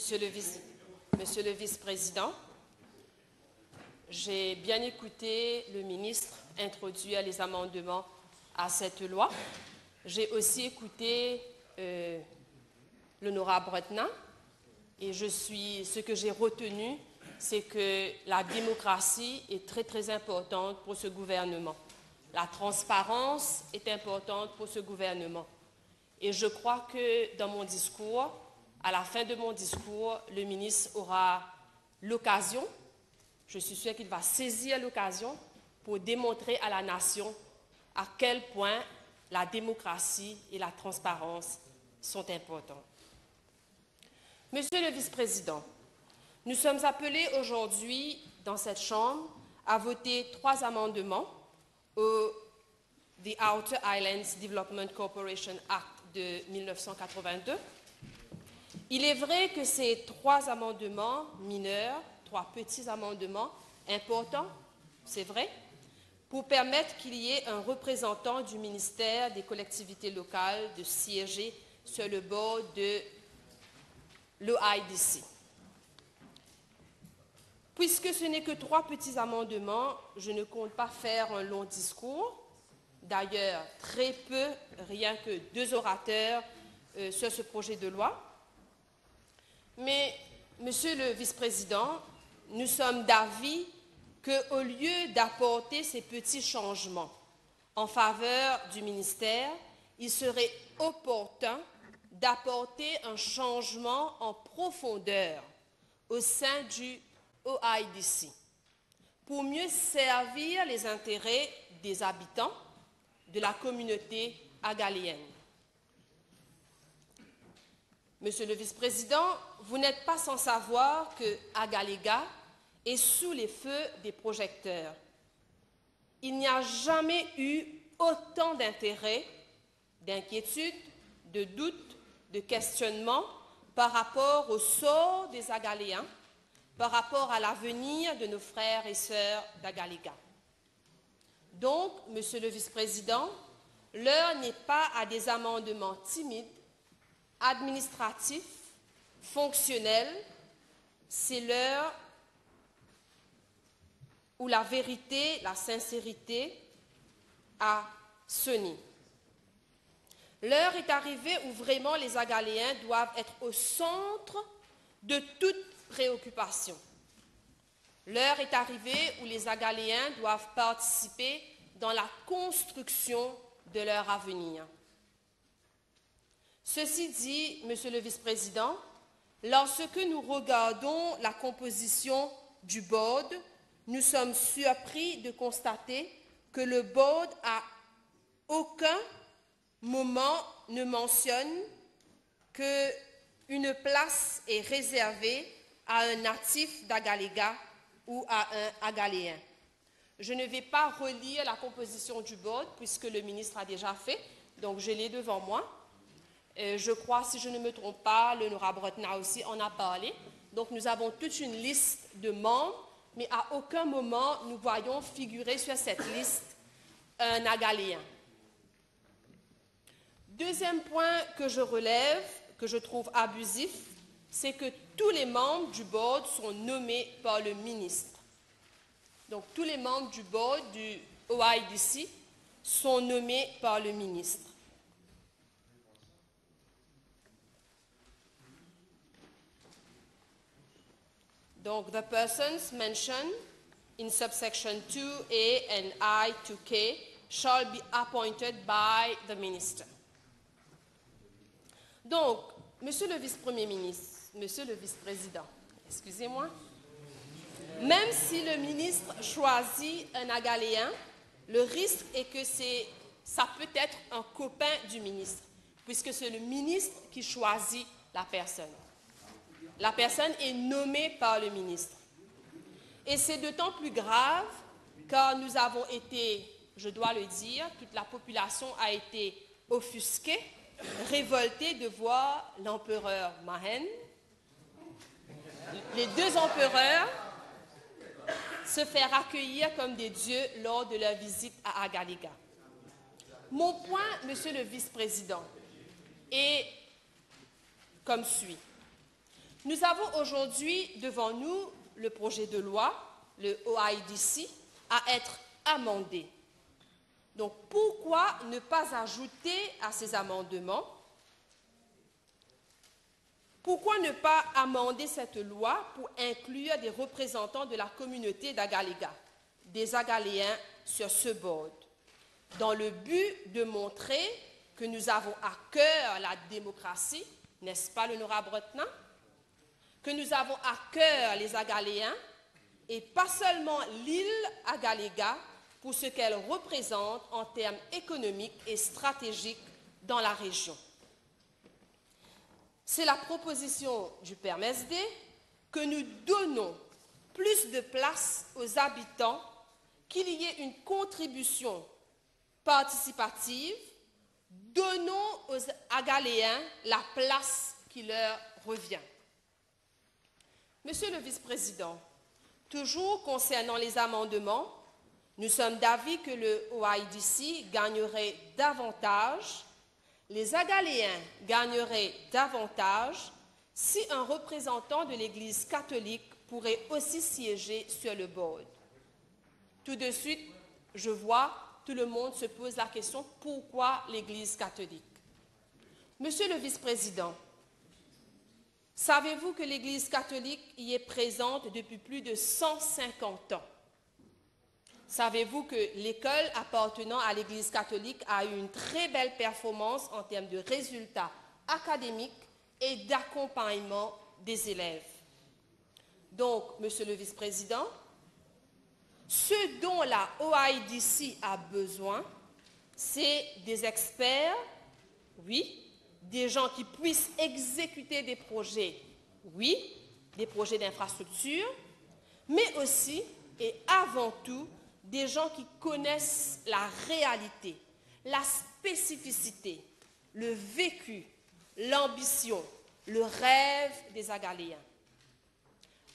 Monsieur le vice-président, j'ai bien écouté le ministre introduire les amendements à cette loi. J'ai aussi écouté l'honorable Bretna et ce que j'ai retenu, c'est que la démocratie est très, très importante pour ce gouvernement. La transparence est importante pour ce gouvernement. Et je crois que dans mon discours, à la fin de mon discours, le ministre aura l'occasion, je suis sûre qu'il va saisir l'occasion pour démontrer à la nation à quel point la démocratie et la transparence sont importantes. Monsieur le vice-président, nous sommes appelés aujourd'hui dans cette Chambre à voter 3 amendements au The Outer Islands Development Corporation Act de 1982. Il est vrai que ces 3 amendements mineurs, 3 petits amendements importants, c'est vrai, pour permettre qu'il y ait un représentant du ministère des collectivités locales de siéger sur le bord de l'OIDC. Puisque ce n'est que 3 petits amendements, je ne compte pas faire un long discours. D'ailleurs, très peu, rien que 2 orateurs sur ce projet de loi. Mais, Monsieur le vice-président, nous sommes d'avis qu'au lieu d'apporter ces petits changements en faveur du ministère, il serait opportun d'apporter un changement en profondeur au sein du OIDC pour mieux servir les intérêts des habitants de la communauté agaléenne. Monsieur le vice-président, vous n'êtes pas sans savoir que Agaléga est sous les feux des projecteurs. Il n'y a jamais eu autant d'intérêt, d'inquiétude, de doutes, de questionnements par rapport au sort des Agaléens, par rapport à l'avenir de nos frères et sœurs d'Agaléga. Donc, Monsieur le vice-président, l'heure n'est pas à des amendements timides, administratifs, fonctionnels, c'est l'heure où la vérité, la sincérité a sonné. L'heure est arrivée où vraiment les Agaléens doivent être au centre de toute préoccupation. L'heure est arrivée où les Agaléens doivent participer dans la construction de leur avenir. Ceci dit, Monsieur le vice-président, lorsque nous regardons la composition du board, nous sommes surpris de constater que le board à aucun moment ne mentionne qu'une place est réservée à un natif d'Agaléga ou à un Agaléen. Je ne vais pas relire la composition du board puisque le ministre a déjà fait, donc je l'ai devant moi. Je crois, si je ne me trompe pas, l'honorable Bretna aussi en a parlé. Donc nous avons toute une liste de membres, mais à aucun moment nous voyons figurer sur cette liste un Agaléen. Deuxième point que je relève, que je trouve abusif, c'est que tous les membres du board sont nommés par le ministre. Donc tous les membres du board du OIDC sont nommés par le ministre. Donc, the persons mentioned in subsection 2A and I to K shall be appointed by the minister. Donc, Monsieur le vice-premier ministre, Monsieur le vice-président, excusez-moi, même si le ministre choisit un Agaléen, le risque est que ça peut être un copain du ministre, puisque c'est le ministre qui choisit la personne. La personne est nommée par le ministre. Et c'est d'autant plus grave car nous avons été, je dois le dire, toute la population a été offusquée, révoltée de voir l'empereur Mahen, les 2 empereurs, se faire accueillir comme des dieux lors de leur visite à Agaléga. Mon point, Monsieur le vice-président, est comme suit. Nous avons aujourd'hui devant nous le projet de loi, le OIDC, à être amendé. Donc, pourquoi ne pas ajouter à ces amendements? Pourquoi ne pas amender cette loi pour inclure des représentants de la communauté d'Agaléga, des Agaléens sur ce board, dans le but de montrer que nous avons à cœur la démocratie, n'est-ce pas l'honorable Retenant? Que nous avons à cœur les Agaléens et pas seulement l'île Agaléga pour ce qu'elle représente en termes économiques et stratégiques dans la région. C'est la proposition du PERMSD que nous donnons plus de place aux habitants, qu'il y ait une contribution participative, donnons aux Agaléens la place qui leur revient. Monsieur le vice-président, toujours concernant les amendements, nous sommes d'avis que le OIDC gagnerait davantage, les Agaléens gagneraient davantage si un représentant de l'Église catholique pourrait aussi siéger sur le board. Tout de suite, je vois, tout le monde se pose la question, pourquoi l'Église catholique? Monsieur le vice-président, savez-vous que l'Église catholique y est présente depuis plus de 150 ans? Savez-vous que l'école appartenant à l'Église catholique a eu une très belle performance en termes de résultats académiques et d'accompagnement des élèves? Donc, Monsieur le vice-président, ce dont la OIDC a besoin, c'est des experts, oui, des gens qui puissent exécuter des projets, oui, des projets d'infrastructure, mais aussi et avant tout, des gens qui connaissent la réalité, la spécificité, le vécu, l'ambition, le rêve des Agaléens.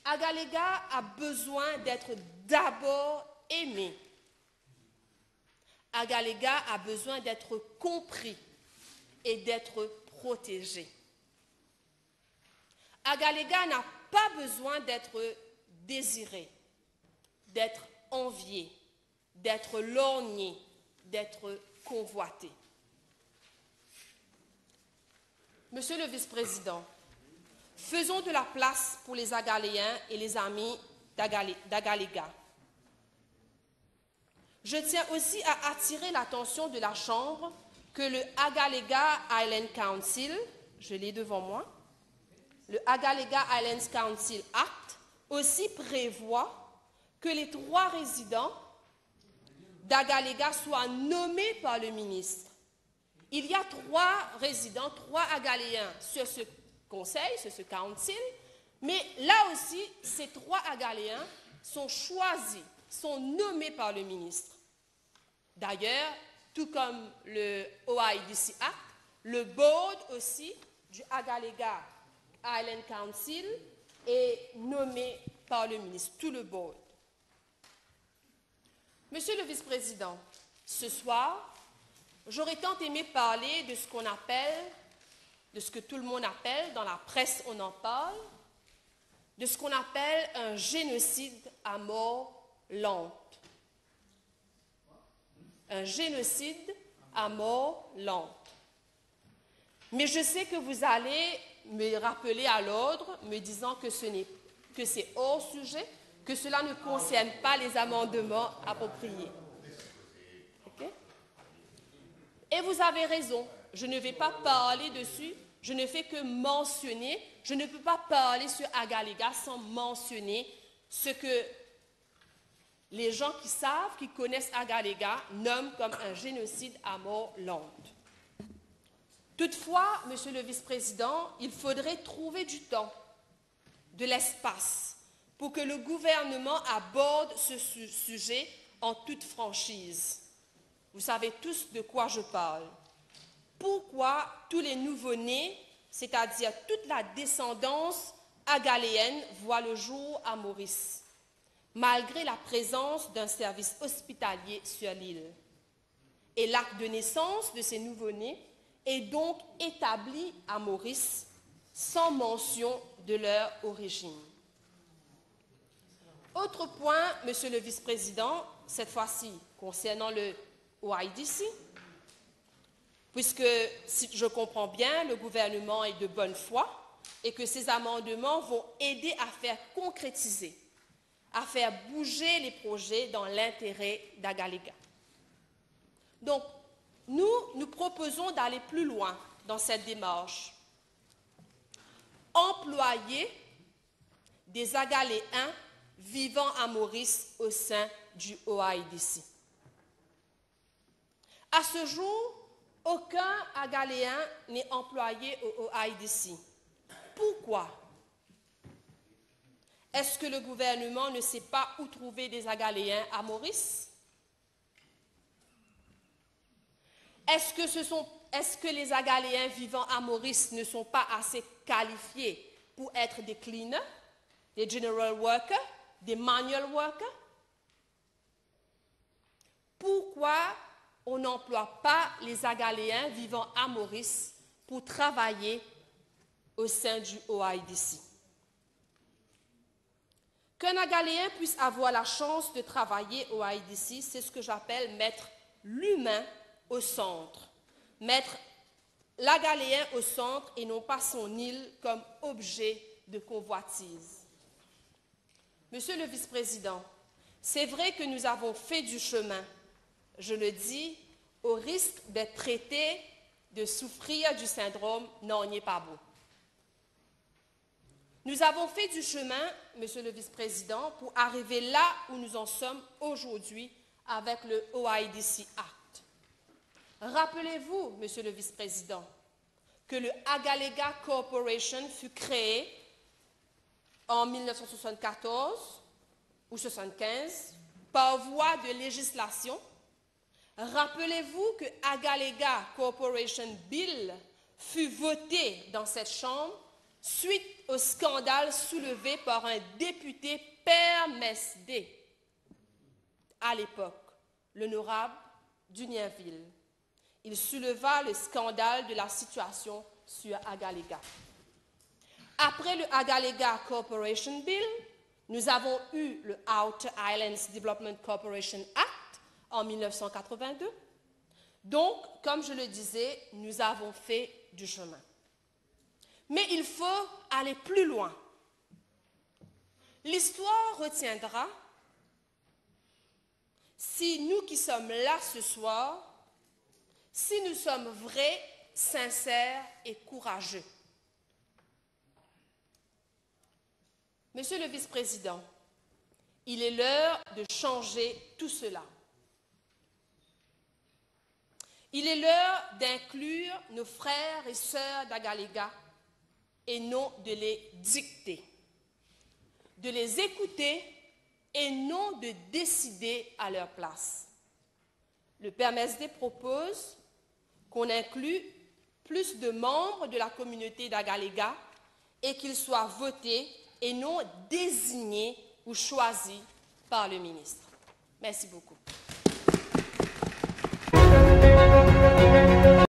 Agaléga a besoin d'être d'abord aimé. Agaléga a besoin d'être compris et d'être protégé. Agaléga n'a pas besoin d'être désiré, d'être envié, d'être lorgné, d'être convoité. Monsieur le vice-président, faisons de la place pour les Agaléens et les amis d'Agaléga. Je tiens aussi à attirer l'attention de la Chambre que le Agaléga Island Council, je l'ai devant moi, le Agaléga Islands Council Act aussi prévoit que les 3 résidents d'Agaléga soient nommés par le ministre. Il y a 3 résidents, 3 Agaléens sur ce conseil, sur ce council, mais là aussi, ces 3 Agaléens sont choisis, sont nommés par le ministre. D'ailleurs, tout comme le OIDC Act, le board aussi du Agaléga Island Council est nommé par le ministre, tout le board. Monsieur le vice-président, ce soir, j'aurais tant aimé parler de ce qu'on appelle, de ce que tout le monde appelle, dans la presse on en parle, de ce qu'on appelle un génocide à mort lente. Un génocide à mort lente. Mais je sais que vous allez me rappeler à l'ordre, me disant que c'est hors sujet, que cela ne concerne pas les amendements appropriés. Okay? Et vous avez raison, je ne vais pas parler dessus, je ne fais que mentionner, je ne peux pas parler sur Agaléga sans mentionner ce que les gens qui savent, qui connaissent Agaléga, nomment comme un génocide à mort lente. Toutefois, Monsieur le vice-président, il faudrait trouver du temps, de l'espace, pour que le gouvernement aborde ce sujet en toute franchise. Vous savez tous de quoi je parle. Pourquoi tous les nouveau-nés, c'est-à-dire toute la descendance agaléenne, voient le jour à Maurice, malgré la présence d'un service hospitalier sur l'île? Et l'acte de naissance de ces nouveau-nés est donc établi à Maurice, sans mention de leur origine. Autre point, Monsieur le Vice-président, cette fois-ci concernant le OIDC, puisque, si je comprends bien, le gouvernement est de bonne foi et que ces amendements vont aider à faire concrétiser, à faire bouger les projets dans l'intérêt d'Agaléga. Donc, nous proposons d'aller plus loin dans cette démarche. Employer des Agaléens vivant à Maurice au sein du OIDC. À ce jour, aucun Agaléen n'est employé au OIDC. Pourquoi? Est-ce que le gouvernement ne sait pas où trouver des Agaléens à Maurice? Est-ce que les Agaléens vivant à Maurice ne sont pas assez qualifiés pour être des cleaners, des general workers, des manual workers? Pourquoi on n'emploie pas les Agaléens vivant à Maurice pour travailler au sein du OIDC? Qu'un Agaléen puisse avoir la chance de travailler au OIDC, c'est ce que j'appelle mettre l'humain au centre. Mettre l'Agaléen au centre et non pas son île comme objet de convoitise. Monsieur le Vice-président, c'est vrai que nous avons fait du chemin, je le dis, au risque d'être traité de souffrir du syndrome « non, on n'y est pas beau ». Nous avons fait du chemin, Monsieur le Vice-président, pour arriver là où nous en sommes aujourd'hui avec le OIDC Act. Rappelez-vous, Monsieur le Vice-président, que le Agaléga Corporation fut créé en 1974 ou 1975 par voie de législation. Rappelez-vous que Agaléga Corporation Bill fut voté dans cette Chambre suite au scandale soulevé par un député Père Mesdé, à l'époque, l'honorable d'Unienville. Il souleva le scandale de la situation sur Agaléga. Après le Agaléga Corporation Bill, nous avons eu le Outer Islands Development Corporation Act en 1982. Donc, comme je le disais, nous avons fait du chemin. Mais il faut aller plus loin. L'histoire retiendra si nous qui sommes là ce soir, si nous sommes vrais, sincères et courageux. Monsieur le Vice-président, il est l'heure de changer tout cela. Il est l'heure d'inclure nos frères et sœurs d'Agaléga et non de les dicter, de les écouter et non de décider à leur place. Le PMSD propose qu'on inclue plus de membres de la communauté d'Agaléga et qu'ils soient votés et non désignés ou choisis par le ministre. Merci beaucoup.